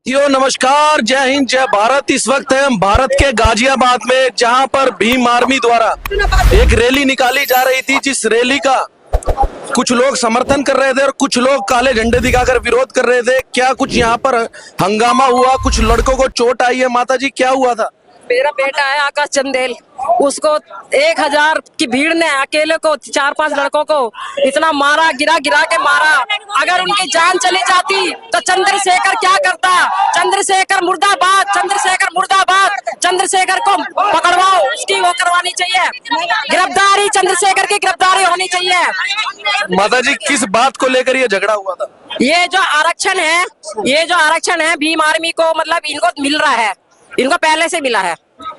साथियों नमस्कार, जय हिंद, जय भारत। इस वक्त है हम भारत के गाजियाबाद में, जहां पर भीम आर्मी द्वारा एक रैली निकाली जा रही थी, जिस रैली का कुछ लोग समर्थन कर रहे थे और कुछ लोग काले झंडे दिखाकर विरोध कर रहे थे। क्या कुछ यहाँ पर हंगामा हुआ, कुछ लड़कों को चोट आई है? माता जी, क्या हुआ था? मेरा बेटा है आकाश चंदेल, उसको 1000 की भीड़ ने अकेले को 4-5 लड़कों को इतना मारा, गिरा गिरा के मारा। अगर उनकी जान चली जाती तो चंद्रशेखर क्या करता? चंद्रशेखर मुर्दाबाद, चंद्रशेखर मुर्दाबाद। चंद्रशेखर को पकड़वाओ, उसकी वो करवानी चाहिए गिरफ्तारी, चंद्रशेखर की गिरफ्तारी होनी चाहिए। माता जी, किस बात को लेकर ये झगड़ा हुआ था? ये जो आरक्षण है भीम आर्मी को, मतलब इनको मिल रहा है, इनको पहले से मिला है,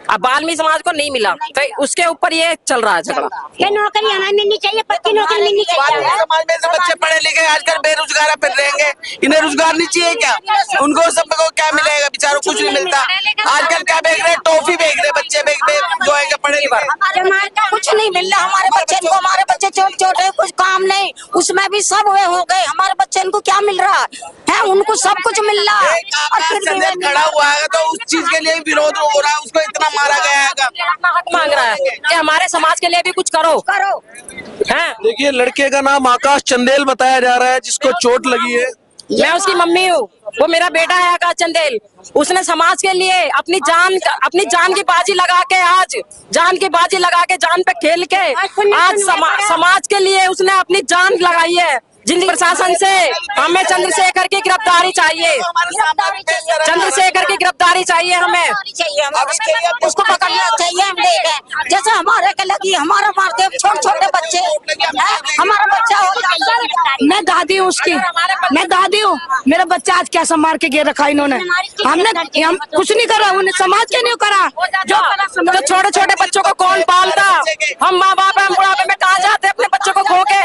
अब बाल्मी समाज को नहीं मिला, तो उसके ऊपर ये चल रहा है झगड़ा। ये नौकरी हमें मिलनी चाहिए, पक्की नौकरी मिलनी चाहिए। समाज में से बच्चे पढ़े लिखे आजकल बेरोजगार फिर रहेंगे, इन्हें रोजगार नहीं चाहिए क्या? उनको सबको क्या मिलेगा? बेचारों कुछ नहीं मिलता। आजकल क्या बेच रहे? टॉफी बेच रहे बच्चे, जो है पढ़े लिखे। कुछ नहीं मिल रहा हमारे बच्चे को, हमारे बच्चे छोटे छोटे, कुछ काम नहीं, उसमें भी सब वे हो गए। हमारे बच्चे को क्या मिल रहा है? उनको सब कुछ मिल रहा है। खड़ा हुआ है तो उस चीज के लिए विरोध हो रहा है, उसको इतना मारा गया है। अपना हक मांग रहा है कि हमारे समाज के लिए भी कुछ करो। हैं? देखिए, लड़के का नाम आकाश चंदेल बताया जा रहा है, जिसको चोट लगी है। मैं उसकी मम्मी हूँ, वो मेरा बेटा है आकाश चंदेल। उसने समाज के लिए अपनी जान की बाजी लगा के, जान पे खेल के आज समाज के लिए उसने अपनी जान लगाई है। जिन प्रशासन से हमें चंद्रशेखर की गिरफ्तारी चाहिए, चंद्रशेखर की गिरफ्तारी चाहिए हमें। उसको पकड़ना चाहिए। हम देखें जैसे हमारे के लगी, हमारा मारते छोटे छोटे बच्चे, हमारा बच्चा हो। मैं दादी हूँ उसकी, मैं दादी हूँ। मेरा बच्चा आज कैसा मार के गिर रखा इन्होंने। हम कुछ नहीं करा, उन्हें समाज के नहीं करा। जो छोटे छोटे बच्चों को कौन पालता? हम माँ बाप हैं, बुढ़ापे में कहाँ जाते अपने बच्चों को खो के?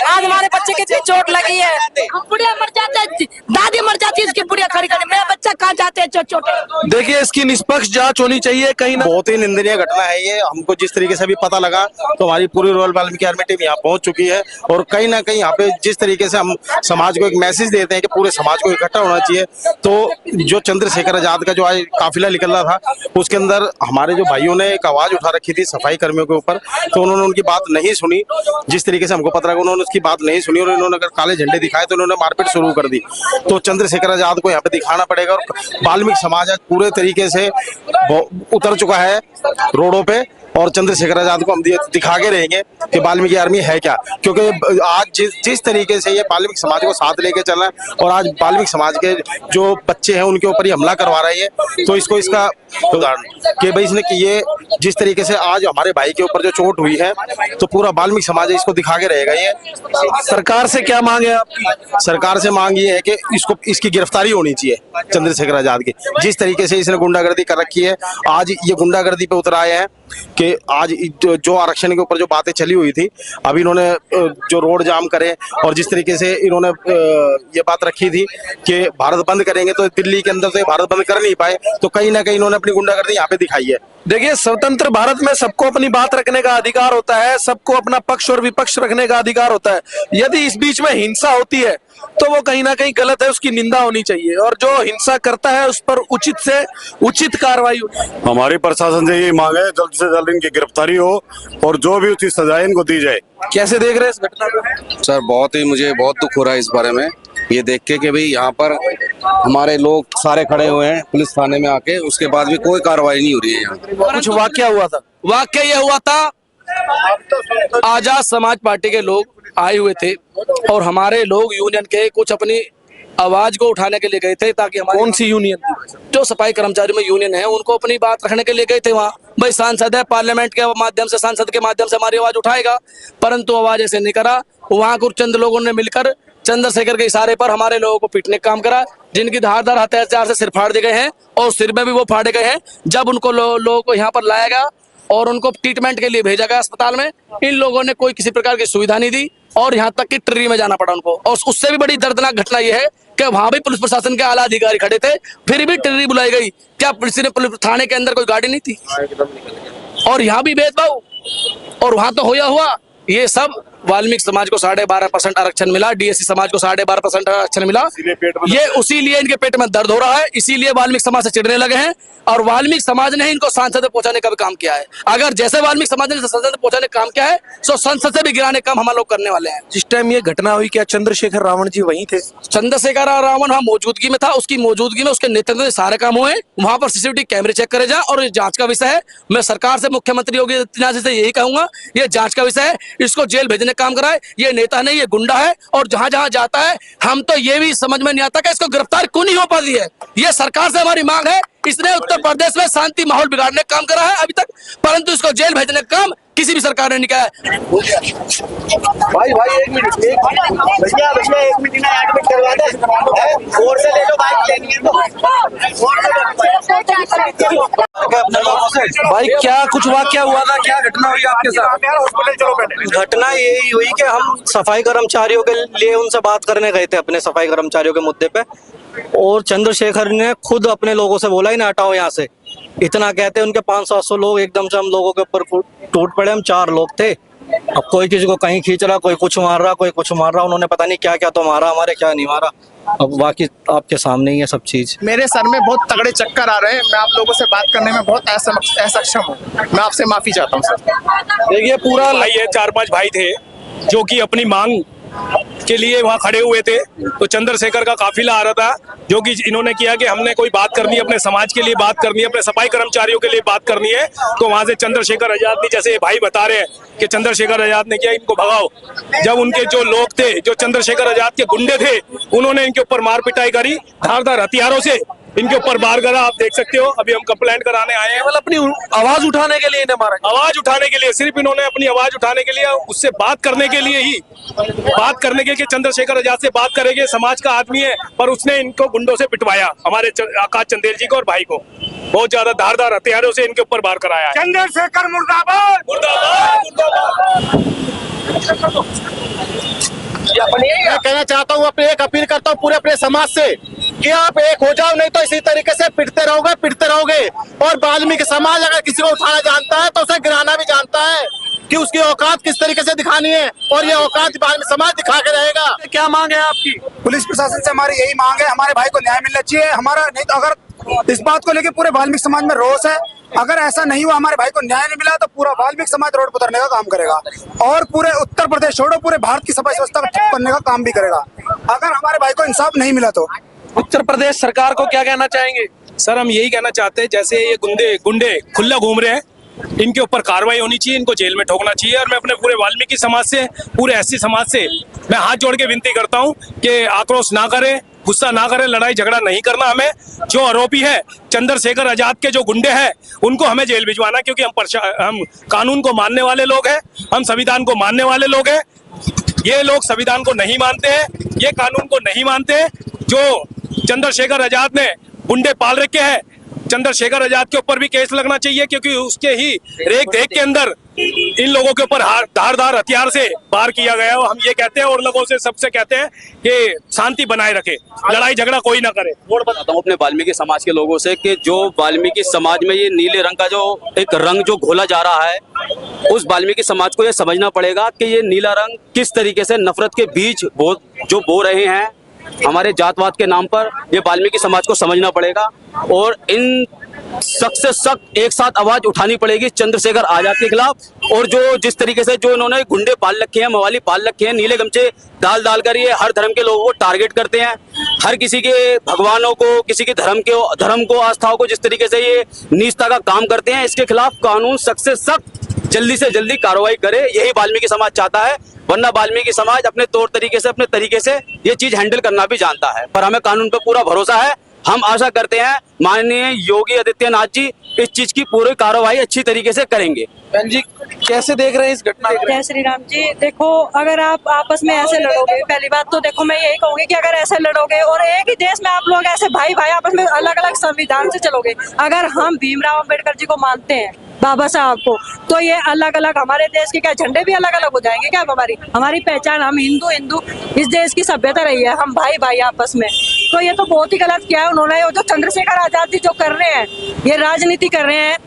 आज हमारे बच्चे कितनी चोट लगी है। बुढ़िया मर जाता है, दादी मर जाती है, इसकी बुढ़िया खड़ी करने। मेरा बच्चा कहाँ जाते हैं छोटे। देखिए, इसकी निष्पक्ष जांच होनी चाहिए कहीं ना। बहुत ही निंदनीय घटना है ये। हमको जिस तरीके से भी पता लगा तो हमारी पूरी रॉयल वाल्मीकि आर्मी टीम यहाँ पहुंच चुकी है, और कहीं ना कहीं यहाँ पे जिस तरीके से हम समाज को एक मैसेज देते हैं कि पूरे समाज को इकट्ठा होना चाहिए, तो जो चंद्रशेखर आजाद का जो आज काफिला निकल रहा था, उसके अंदर हमारे जो भाइयों ने एक आवाज उठा रखी थी सफाई कर्मियों के ऊपर, तो उन्होंने उनकी बात नहीं सुनी। जिस तरीके से हमको पता लगा, उन्होंने उसकी बात नहीं सुनी और इन्होंने अगर काले झंडे दिखाए तो उन्होंने मारपीट शुरू कर दी। तो चंद्रशेखर आजाद को यहाँ पे दिखाना पड़ेगा, और वाल्मीकि समाज आज पूरे तरीके से उतर चुका है रोडों पे, और चंद्रशेखर आजाद को हम दिखा के रहेंगे कि वाल्मीकि आर्मी है क्या। क्योंकि आज जिस तरीके से ये वाल्मीकि समाज को साथ लेके चल रहा है, और आज वाल्मीकि समाज के जो बच्चे हैं उनके ऊपर ही हमला करवा रहे हैं, तो इसका उदाहरण कि भाई इसने ये जिस तरीके से आज हमारे भाई के ऊपर जो चोट हुई है, तो पूरा वाल्मीकि समाज इसको दिखा के रहेगा। ये सरकार से क्या मांग है आपकी? सरकार से मांग ये है कि इसकी गिरफ्तारी होनी चाहिए चंद्रशेखर आजाद की। जिस तरीके से इसने गुंडागर्दी कर रखी है, आज ये गुंडागर्दी पे उतर आए हैं कि आज जो आरक्षण के ऊपर जो बातें चली हुई थी, अभी इन्होंने जो रोड जाम करे, और जिस तरीके से इन्होंने ये बात रखी थी कि भारत बंद करेंगे, तो दिल्ली के अंदर से भारत बंद कर नहीं पाए, तो कहीं ना कहीं इन्होंने अपनी गुंडागर्दी यहाँ पे दिखाई है। देखिए, स्वतंत्र भारत में सबको अपनी बात रखने का अधिकार होता है, सबको अपना पक्ष और विपक्ष रखने का अधिकार होता है। यदि इस बीच में हिंसा होती है तो वो कहीं ना कहीं गलत है, उसकी निंदा होनी चाहिए, और जो हिंसा करता है उस पर उचित से उचित कार्रवाई। हमारी प्रशासन से यही मांग है, जल्द से जल्द इनकी गिरफ्तारी हो और जो भी उचित सजा इनको दी जाए। कैसे देख रहे हैं इस घटना को? सर, मुझे बहुत दुख हो रहा है इस बारे में, ये देख के कि भाई यहाँ पर हमारे लोग सारे खड़े हुए हैं पुलिस थाने में आके, उसके बाद भी कोई कार्रवाई नहीं हो रही है यहाँ। कुछ वाकया हुआ था? वाकया यह हुआ था, आजाद समाज पार्टी के लोग आए हुए थे और हमारे लोग यूनियन के कुछ अपनी आवाज को उठाने के लिए गए थे, ताकि हमारी कौन सी यूनियन? जो सफाई कर्मचारी में यूनियन है, उनको अपनी बात रखने के लिए गए थे वहाँ। भाई सांसद है, पार्लियामेंट के माध्यम से, सांसद के माध्यम से हमारी आवाज उठाएगा, परंतु आवाज ऐसे नहीं करा। वहाँ कुछ चंद लोगों ने मिलकर चंद्रशेखर के इशारे पर हमारे लोगों को पीटने का काम करा, जिनकी धारदार हथियार से सिर फाड़ दिए गए हैं और सिर में भी वो फाड़े गए हैं। जब उनको लोगों को यहाँ पर लाया गया और उनको ट्रीटमेंट के लिए भेजा गया अस्पताल में, इन लोगों ने कोई किसी प्रकार की सुविधा नहीं दी, और यहाँ तक कि ट्री में जाना पड़ा उनको। और उससे भी बड़ी दर्दनाक घटना यह है कि वहां भी पुलिस प्रशासन के आला अधिकारी खड़े थे, फिर भी ट्री बुलाई गई। क्या पुलिस थाने के अंदर कोई गाड़ी नहीं थी? और यहाँ भी भेदभाव, और वहां तो होया हुआ। ये सब वाल्मीकि समाज को 12.5% आरक्षण मिला, डीएससी समाज को 12.5% आरक्षण मिला। ये उसी लिए इनके पेट में दर्द हो रहा है, इसीलिए वाल्मीकि समाज से चिढ़ने लगे हैं और वाल्मीकि समाज ने इनको संसद में पहुंचाने का भी काम किया है। अगर जैसे वाल्मीकि समाज ने संसद में पहुंचाने का काम किया है तो संसद से भी गिराने का काम हम लोग करने वाले हैं। जिस टाइम ये घटना हुई क्या चंद्रशेखर रावण जी वहीं थे? चंद्रशेखर रावण वहां मौजूदगी में था, उसकी मौजूदगी में उसके नेतृत्व में सारे काम हुए। वहां पर सीसीटीवी कैमरे चेक करे जाए और ये जांच का विषय है। मैं सरकार से, मुख्यमंत्री योगी आदित्यनाथ से यही कहूंगा, ये जांच का विषय है, इसको जेल भेजने का काम कराए। ये नेता नहीं, ये गुंडा है और जहां जहां जाता है हम तो ये भी समझ में नहीं आता कि इसको गिरफ्तार क्यों नहीं हो पाती है। ये सरकार से हमारी मांग है। इसने उत्तर प्रदेश में शांति माहौल बिगाड़ने का काम करा है अभी तक, परंतु इसको जेल भेजने का काम किसी भी सरकार ने नहीं किया है। भाई एक मिनट भैया एक मिनट ना एडमिट करवा दे और से ले लो भाई क्या कुछ वाकया हुआ था, क्या घटना हुई आपके साथ? घटना यही हुई कि हम सफाई कर्मचारियों के लिए उनसे बात करने गए थे अपने सफाई कर्मचारियों के मुद्दे पे, और चंद्रशेखर ने खुद अपने लोगों से बोला ही ना हटाओ यहाँ से। इतना कहते उनके 500-700 लोग एकदम से हम लोगों के ऊपर टूट पड़े। हम 4 लोग थे। अब कोई किसी को कहीं खींच रहा, कोई कुछ मार रहा, कोई कुछ मार रहा। उन्होंने पता नहीं क्या क्या तो मारा हमारे, क्या नहीं मारा। अब बाकी आपके सामने ही है सब चीज। मेरे सर में बहुत तगड़े चक्कर आ रहे हैं। मैं आप लोगों से बात करने में बहुत असक्षम हूँ। मैं आपसे माफी चाहता हूँ सर। देखिए पूरा भाई ये 4-5 भाई थे जो कि अपनी मांग के लिए वहाँ खड़े हुए थे। तो चंद्रशेखर का काफिला आ रहा था जो कि इन्होंने किया कि हमने कोई बात करनी है, अपने समाज के लिए बात करनी है, अपने सफाई कर्मचारियों के लिए बात करनी है। तो वहां से चंद्रशेखर आजाद ने, जैसे भाई बता रहे हैं कि चंद्रशेखर आजाद ने किया, इनको भगाओ। जब उनके जो लोग थे, जो चंद्रशेखर आजाद के गुंडे थे, उन्होंने इनके ऊपर मार पिटाई करी, धारदार हथियारों से इनके ऊपर वार करा। आप देख सकते हो, अभी हम कंप्लेंट कराने आए हैं। अपनी आवाज उठाने के लिए इन्हें मारा? आवाज उठाने के लिए, सिर्फ इन्होंने अपनी आवाज उठाने के लिए, उससे बात करने के लिए ही, बात करने के लिए चंद्रशेखर आजाद से बात करेंगे, समाज का आदमी है, पर उसने इनको गुंडों से पिटवाया, हमारे आकाश चंदेल जी को और भाई को। बहुत ज्यादा धारदार हथियारों से इनके ऊपर वार कराया है। चंद्रशेखर मुर्दाबाद, मुर्दाबाद, मुर्दाबाद। मैं कहना चाहता हूँ, अपनी एक अपील करता हूँ पूरे अपने समाज से कि आप एक हो जाओ, नहीं तो इसी तरीके से पिटते रहोगे। और वाल्मीकि समाज अगर किसी को उठाना जानता है तो उसे गिराना भी जानता है कि उसकी औकात किस तरीके से दिखानी है, और ये औकात वाल्मीकि समाज दिखा के रहेगा। क्या मांग है आपकी? पुलिस प्रशासन से हमारी यही मांग है, हमारे भाई को न्याय मिलना चाहिए। हमारा नहीं तो अगर इस बात को लेकर पूरे वाल्मीकि समाज में रोष है। अगर ऐसा नहीं हुआ, हमारे भाई को न्याय नहीं मिला, तो पूरा वाल्मीकि समाज रोड पर उतरने का काम करेगा और पूरे उत्तर प्रदेश छोड़ो पूरे भारत की सफाई व्यवस्था को ठप करने का काम भी करेगा, अगर हमारे भाई को इंसाफ नहीं मिला तो। उत्तर प्रदेश सरकार को क्या कहना चाहेंगे? सर हम यही कहना चाहते हैं, जैसे ये गुंडे खुला घूम रहे हैं, इनके ऊपर कार्रवाई होनी चाहिए, इनको जेल में ठोकना चाहिए। और मैं अपने पूरे वाल्मीकि समाज से, पूरे एससी समाज से मैं हाथ जोड़ के विनती करता हूँ कि आक्रोश ना करें, गुस्सा ना करें, लड़ाई झगड़ा नहीं करना। हमें जो आरोपी है चंद्रशेखर आजाद के, जो गुंडे हैं, उनको हमें जेल भिजवाना, क्योंकि हम कानून को मानने वाले लोग हैं, हम संविधान को मानने वाले लोग हैं। ये लोग संविधान को नहीं मानते हैं, ये कानून को नहीं मानते हैं। जो चंद्रशेखर आजाद ने गुंडे पाल रखे हैं, चंद्रशेखर आजाद के ऊपर भी केस लगना चाहिए, क्योंकि उसके ही रेख देख के अंदर इन लोगों के ऊपर धारदार हथियार से वार किया गया है। हम ये कहते हैं और लोगों से सबसे कहते हैं कि शांति बनाए रखे, लड़ाई झगड़ा कोई ना करे। और बताता हूँ अपने वाल्मीकि समाज के लोगों से कि जो वाल्मीकि समाज में ये नीले रंग का जो एक रंग जो घोला जा रहा है, उस वाल्मीकि समाज को ये समझना पड़ेगा कि ये नीला रंग किस तरीके से नफरत के बीज जो बो रहे हैं हमारे जातवाद के नाम पर। ये वाल्मीकि समाज को समझना पड़ेगा और इन सख्त से सख्त एक साथ आवाज उठानी पड़ेगी चंद्रशेखर आजाद के खिलाफ। और जो जिस तरीके से जो इन्होंने गुंडे पाल रखे हैं, मवाली पाल रखे हैं, नीले गमछे डाल कर ये हर धर्म के लोगों को टारगेट करते हैं, हर किसी के भगवानों को, किसी के धर्म को, आस्थाओं को जिस तरीके से ये नीचता का काम करते हैं, इसके खिलाफ कानून सख्त से सख्त जल्दी से जल्दी कार्रवाई करे, यही वाल्मीकि समाज चाहता है। वरना वाल्मीकि समाज अपने तौर तरीके से, अपने तरीके से ये चीज हैंडल करना भी जानता है। पर हमें कानून पर पूरा भरोसा है। हम आशा करते हैं माननीय योगी आदित्यनाथ जी इस चीज की पूरी कार्रवाई अच्छी तरीके से करेंगे। बहन जी कैसे देख रहे हैं इस घटना को? जय श्री राम जी। देखो, अगर आप आपस में ऐसे लड़ोगे, पहली बात तो देखो मैं यही कहूंगी कि अगर ऐसे लड़ोगे और एक ही देश में आप लोग ऐसे भाई भाई आपस में अलग अलग संविधान से चलोगे, अगर हम भीमराव अंबेडकर जी को मानते हैं, बाबा साहब को, तो ये अलग अलग हमारे देश के क्या झंडे भी अलग अलग हो जाएंगे क्या? हमारी पहचान, हम हिंदू इस देश की सभ्यता रही है, हम भाई भाई आपस में। तो ये तो बहुत ही गलत किया है उन्होंने। जो चंद्रशेखर आजाद जी जो कर रहे हैं, ये राजनीति कर रहे हैं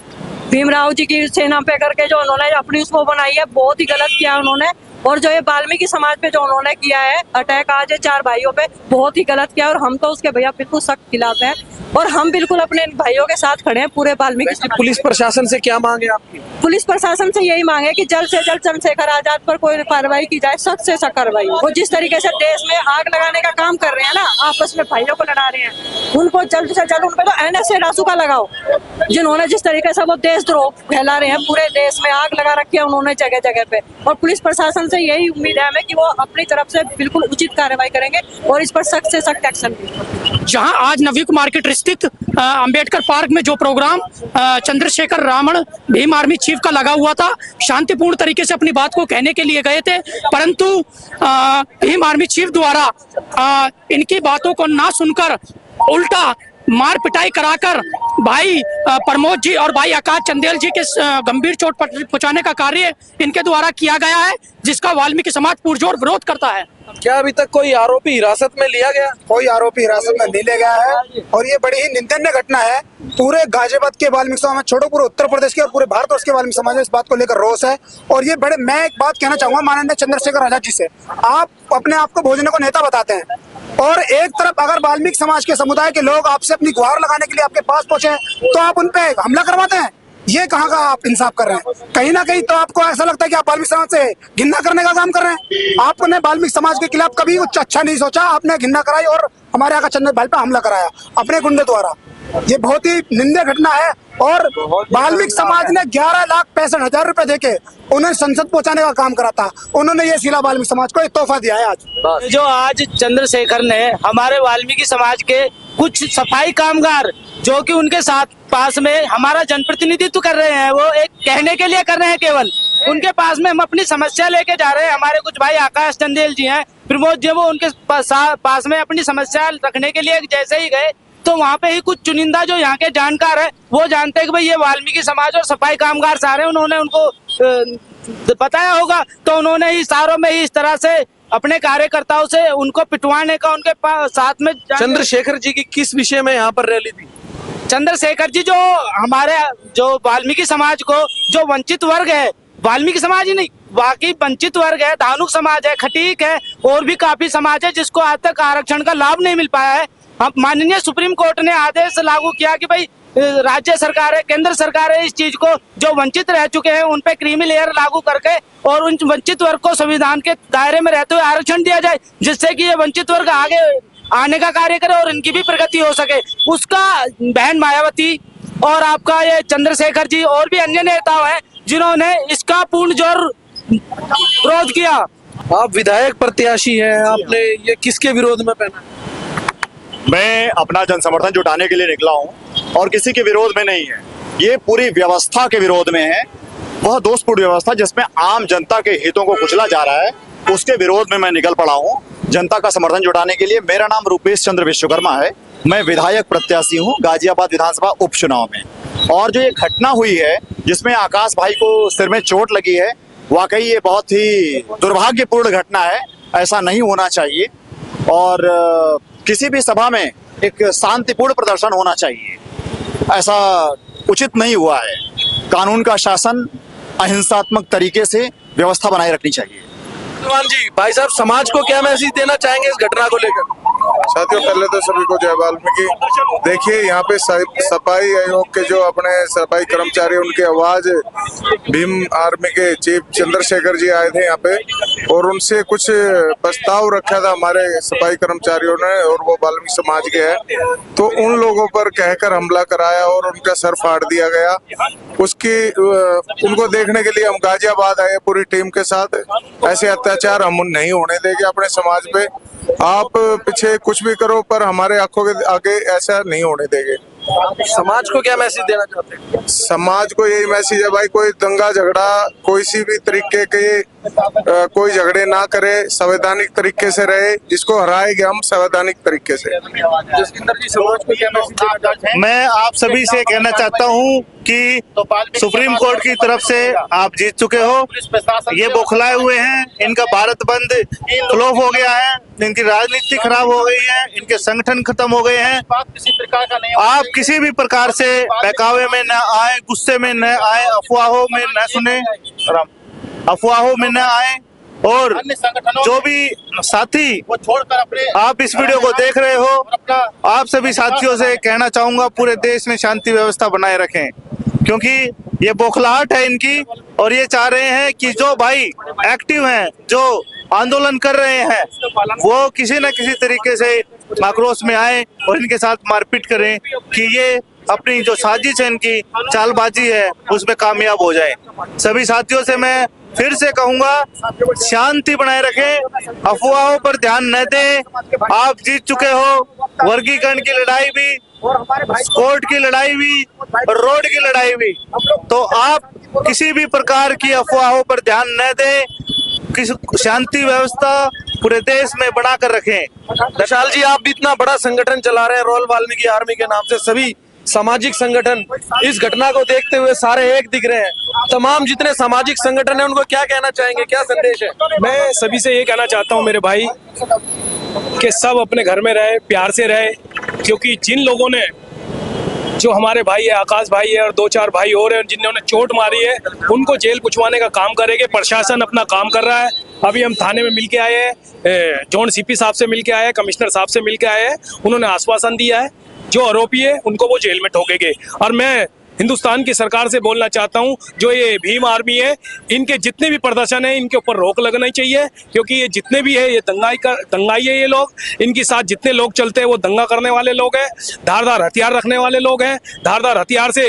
भीमराव जी की सेना पे करके, जो उन्होंने अपनी उसको बनाई है, बहुत ही गलत किया उन्होंने। और जो ये वाल्मीकि समाज पे जो उन्होंने किया है अटैक आज ये 4 भाइयों पे, बहुत ही गलत किया और हम तो उसके भैया बिल्कुल सख्त खिलाफ है और हम बिल्कुल अपने इन भाइयों के साथ खड़े हैं पूरे वाल्मीकि समाज। पुलिस प्रशासन से क्या मांगे आपकी? पुलिस प्रशासन से यही मांगे कि जल्द से जल्द चंद्रशेखर आजाद पर कोई कार्रवाई की जाए, सख्त से सख्त कार्रवाई। वो जिस तरीके से देश में आग लगाने का काम कर रहे हैं ना, आपस में भाइयों को लड़ा रहे हैं, उनको जल्द से जल्द उनको तो NSA रासुका लगाओ, जिन्होंने जिस तरीके से वो देशद्रोह फैला रहे हैं, पूरे देश में आग लगा रखी है उन्होंने जगह जगह पे। और पुलिस प्रशासन से यही उम्मीद है हमें कि वो अपनी तरफ से बिल्कुल उचित कार्रवाई करेंगे और इस पर सख्त से सख्त एक्शन लेंगे। जहां आज नवयुग मार्केट स्थित अंबेडकर पार्क में जो programme Chandrashekhar Ravan Bhim army chief का लगा हुआ था, शांतिपूर्ण तरीके से अपनी बात को कहने के लिए गए थे, परंतु भीम आर्मी चीफ द्वारा इनकी बातों को ना सुनकर उल्टा मार पिटाई कराकर भाई प्रमोद जी और भाई आकाश चंदेल जी के गंभीर चोट पहुंचाने का कार्य इनके द्वारा किया गया है, जिसका वाल्मीकि समाज पुरजोर विरोध करता है। क्या अभी तक कोई आरोपी हिरासत में लिया गया? कोई आरोपी हिरासत में नहीं लिया गया है और ये बड़ी ही निंदनीय घटना है। पूरे गाजियाबाद के वाल्मीकि समाज छोड़ो, पूरे उत्तर प्रदेश के और पूरे भारतवर्ष के वाल्मीकि समाज में इस बात को लेकर रोष है। और ये बड़े, मैं एक बात कहना चाहूंगा माननीय चंद्रशेखर आजाद जी से, आप अपने आप को भोजने को नेता बताते हैं और एक तरफ अगर वाल्मीकि समाज के समुदाय के लोग आपसे अपनी गुहार लगाने के लिए आपके पास पहुंचे तो आप उन पे हमला करवाते हैं। ये कहाँ का आप इंसाफ कर रहे हैं? कहीं ना कहीं तो आपको ऐसा लगता है कि आप वाल्मीकि समाज से घिन्ना करने का काम कर रहे हैं। आपने वाल्मीकि समाज के खिलाफ कभी कुछ अच्छा नहीं सोचा, आपने घिन्ना कराई और हमारे यहाँ का चंद्र भाई पे हमला कराया अपने गुंडे द्वारा। ये बहुत ही निंदनीय घटना है और वाल्मीकि समाज ने 11,65,000 रुपए देके उन्हें संसद पहुंचाने का काम करा था। उन्होंने ये शिला वाल्मीकि समाज को एक तोहफा दिया है। आज जो आज चंद्रशेखर ने हमारे वाल्मीकि समाज के कुछ सफाई कामगार जो कि उनके साथ पास में हमारा जनप्रतिनिधित्व कर रहे हैं, वो एक कहने के लिए कर रहे हैं, केवल उनके पास में हम अपनी समस्या लेके जा रहे हैं। हमारे कुछ भाई आकाश चंदेल जी हैं, प्रमोद जी, वो उनके पास में अपनी समस्या रखने के लिए जैसे ही गए तो वहाँ पे ही कुछ चुनिंदा जो यहाँ के जानकार है वो जानते हैं कि भाई ये वाल्मीकि समाज और सफाई कामगार सारे, उन्होंने उनको बताया होगा तो उन्होंने इशारों में ही इस तरह से अपने कार्यकर्ताओं से उनको पिटवाने का उनके साथ में। चंद्रशेखर जी की किस विषय में यहाँ पर रैली थी? चंद्रशेखर जी जो हमारे जो वाल्मीकि समाज को, जो वंचित वर्ग है, वाल्मीकि समाज ही नहीं बाकी वंचित वर्ग है, धानुक समाज है, खटीक है और भी काफी समाज है जिसको आज तक आरक्षण का लाभ नहीं मिल पाया है। अब माननीय सुप्रीम कोर्ट ने आदेश लागू किया कि भाई राज्य सरकार है, केंद्र सरकार है, इस चीज को जो वंचित रह चुके हैं उन पे क्रीमी लेयर लागू करके और उन वंचित वर्ग को संविधान के दायरे में रहते हुए आरक्षण दिया जाए, जिससे कि ये वंचित वर्ग आगे आने का कार्य करे और इनकी भी प्रगति हो सके। उसका बहन मायावती और आपका ये चंद्रशेखर जी और भी अन्य नेता हैं जिन्होंने इसका पूर्ण जोर विरोध किया। आप विधायक प्रत्याशी हैं, आपने ये किसके विरोध में पहना? मैं अपना जन समर्थन जुटाने के लिए निकला हूं और किसी के विरोध में नहीं है, ये पूरी व्यवस्था के विरोध में है। वह दोषपूर्ण व्यवस्था जिसमें आम जनता के हितों को कुचला जा रहा है, उसके विरोध में मैं निकल पड़ा हूं जनता का समर्थन जुटाने के लिए। मेरा नाम रूपेश चंद्र विश्वकर्मा है, मैं विधायक प्रत्याशी हूं गाजियाबाद विधानसभा उपचुनाव में। और जो ये घटना हुई है जिसमें आकाश भाई को सिर में चोट लगी है, वाकई ये बहुत ही दुर्भाग्यपूर्ण घटना है, ऐसा नहीं होना चाहिए। और किसी भी सभा में एक शांतिपूर्ण प्रदर्शन होना चाहिए, ऐसा उचित नहीं हुआ है। कानून का शासन अहिंसात्मक तरीके से व्यवस्था बनाए रखनी चाहिए। जी भाई साहब, समाज को क्या मैसेज देना चाहेंगे इस घटना को लेकर? साथियों, पहले तो सभी को जय वाल्मीकि। देखिए, यहाँ पे सफाई आयोग के जो अपने सफाई कर्मचारी, उनकी आवाज भीम आर्मी के चीफ चंद्रशेखर जी आए थे यहाँ पे और उनसे कुछ प्रस्ताव रखा था हमारे सफाई कर्मचारियों ने और वो वाल्मीकि समाज के हैं, तो उन लोगों पर कहकर हमला कराया और उनका सर फाड़ दिया गया। उनको देखने के लिए हम गाजियाबाद आए पूरी टीम के साथ। ऐसे अत्याचार हम नहीं होने देंगे अपने समाज पे। आप पीछे कुछ भी करो पर हमारे आंखों के आगे ऐसा नहीं होने देंगे। समाज को क्या मैसेज देना चाहते हैं? समाज को यही मैसेज है भाई, कोई दंगा झगड़ा कोई सी भी तरीके के कोई झगड़े ना करे, संवैधानिक तरीके से रहे, जिसको हराएंगे हम संवैधानिक तरीके से। जसविंदर जी, समाज को क्या मैसेज देना चाहते हैं? मैं आप सभी से कहना चाहता हूं कि सुप्रीम कोर्ट की तरफ से आप जीत चुके हो, ये बौखलाए हुए हैं, इनका भारत बंद फ्लॉप हो गया है, इनकी राजनीति खराब हो गई है, इनके संगठन खत्म हो गए हैं। आप किसी भी प्रकार से बहकावे में न आए, गुस्से में न आए, अफवाहों में न सुने, अफवाहों में न आए और जो भी साथी आप इस वीडियो को देख रहे हो, आप सभी साथियों से कहना चाहूंगा पूरे देश में शांति व्यवस्था बनाए रखें, क्योंकि ये बौखलाहट है इनकी और ये चाह रहे हैं कि जो भाई एक्टिव हैं, जो आंदोलन कर रहे हैं, वो किसी न किसी तरीके से आक्रोश में आए और इनके साथ मारपीट करें कि ये अपनी जो साजिश है, इनकी चालबाजी है, उसमें कामयाब हो जाए। सभी साथियों से मैं फिर से कहूंगा, शांति बनाए रखें, अफवाहों पर ध्यान न दें। आप जीत चुके हो वर्गीकरण की लड़ाई भी, कोर्ट की लड़ाई भी, रोड की लड़ाई भी, तो आप किसी भी प्रकार की अफवाहों पर ध्यान न दें। शांति व्यवस्था पूरे देश में बनाकर रखें। विशाल जी, आप भी इतना बड़ा संगठन चला रहे हैं रॉयल वाल्मीकि आर्मी के नाम से, सभी सामाजिक संगठन इस घटना को देखते हुए सारे एक दिख रहे हैं। तमाम जितने सामाजिक संगठन हैं उनको क्या कहना चाहेंगे, क्या संदेश है? मैं सभी से ये कहना चाहता हूँ मेरे भाई कि सब अपने घर में रहे, प्यार से रहे, क्योंकि जिन लोगों ने, जो हमारे भाई है, आकाश भाई है और 2-4 भाई और हैं जिन्होंने चोट मारी है, उनको जेल पुछवाने का काम करेंगे। प्रशासन अपना काम कर रहा है। अभी हम थाने में मिल के आए हैं, जोन सीपी साहब से मिल के आए हैं, कमिश्नर साहब से मिल के आए हैं। उन्होंने आश्वासन दिया है जो आरोपी है उनको वो जेल में ठोकेंगे। और मैं हिंदुस्तान की सरकार से बोलना चाहता हूं, जो ये भीम आर्मी है, इनके जितने भी प्रदर्शन है इनके ऊपर रोक लगनी चाहिए, क्योंकि ये जितने भी है ये दंगाई है। ये लोग, इनके साथ जितने लोग चलते हैं वो दंगा करने वाले लोग हैं, धारदार हथियार रखने वाले लोग हैं, धारदार हथियार से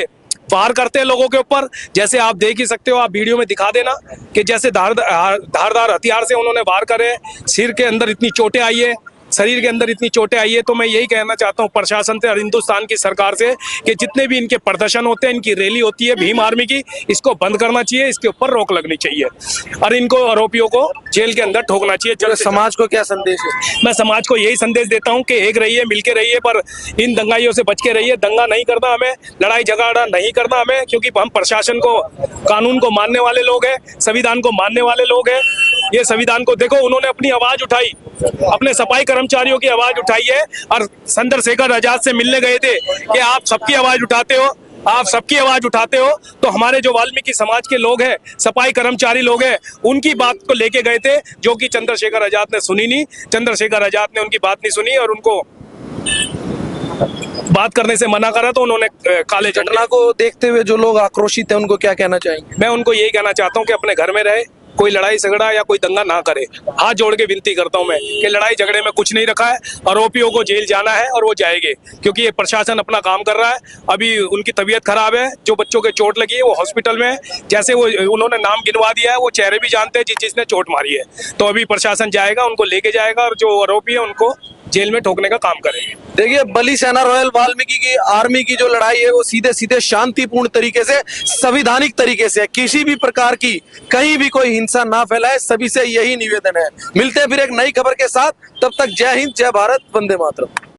वार करते हैं लोगों के ऊपर। जैसे आप देख ही सकते हो, आप वीडियो में दिखा देना कि जैसे धारदार हथियार से उन्होंने वार करे, सिर के अंदर इतनी चोटें आई है, शरीर के अंदर इतनी चोटें आई है। तो मैं यही कहना चाहता हूँ प्रशासन से और हिंदुस्तान की सरकार से कि जितने भी इनके प्रदर्शन होते हैं, इनकी रैली होती है भीम आर्मी की, इसको बंद करना चाहिए, इसके ऊपर रोक लगनी चाहिए और इनको आरोपियों को जेल के अंदर ठोकना चाहिए। समाज को क्या संदेश है? मैं समाज को यही संदेश देता हूँ कि एक रहिए, मिलके रहिए, पर इन दंगाइयों से बच के रहिए। दंगा नहीं करना हमें, लड़ाई झगड़ा नहीं करना हमें, क्योंकि हम प्रशासन को, कानून को मानने वाले लोग हैं, संविधान को मानने वाले लोग हैं। ये संविधान को देखो, उन्होंने अपनी आवाज उठाई, अपने सफाई कर्मचारियों की आवाज उठाई है और चंद्रशेखर आजाद से मिलने गए थे कि आप सबकी आवाज उठाते हो, आप सबकी आवाज उठाते हो। तो हमारे जो वाल्मीकि समाज के लोग हैं, सफाई कर्मचारी लोग हैं, उनकी बात को लेके गए थे, जो कि चंद्रशेखर आजाद ने सुनी नहीं। चंद्रशेखर आजाद ने उनकी बात नहीं सुनी और उनको बात करने से मना करा, तो उन्होंने काले घटना को देखते हुए जो लोग आक्रोशित हैं उनको क्या कहना चाहेंगे? मैं उनको यही कहना चाहता हूँ कि अपने घर में रहे, कोई लड़ाई झगड़ा या कोई दंगा ना करे। हाथ जोड़ के विनती करता हूं मैं कि लड़ाई झगड़े में कुछ नहीं रखा है, आरोपियों को जेल जाना है और वो जाएंगे, क्योंकि ये प्रशासन अपना काम कर रहा है। अभी उनकी तबीयत खराब है, जो बच्चों के चोट लगी है वो हॉस्पिटल में है। जैसे वो उन्होंने नाम गिनवा दिया है, वो चेहरे भी जानते हैं जिसने चोट मारी है। तो अभी प्रशासन जाएगा, उनको लेके जाएगा और जो आरोपी है उनको जेल में ठोकने का काम करेंगे। देखिए, बली सेना रॉयल वाल्मीकि की आर्मी की जो लड़ाई है वो सीधे सीधे शांतिपूर्ण तरीके से, संवैधानिक तरीके से, किसी भी प्रकार की कहीं भी कोई हिंसा ना फैलाए, सभी से यही निवेदन है। मिलते हैं फिर एक नई खबर के साथ, तब तक जय हिंद, जय भारत, वंदे मातरम।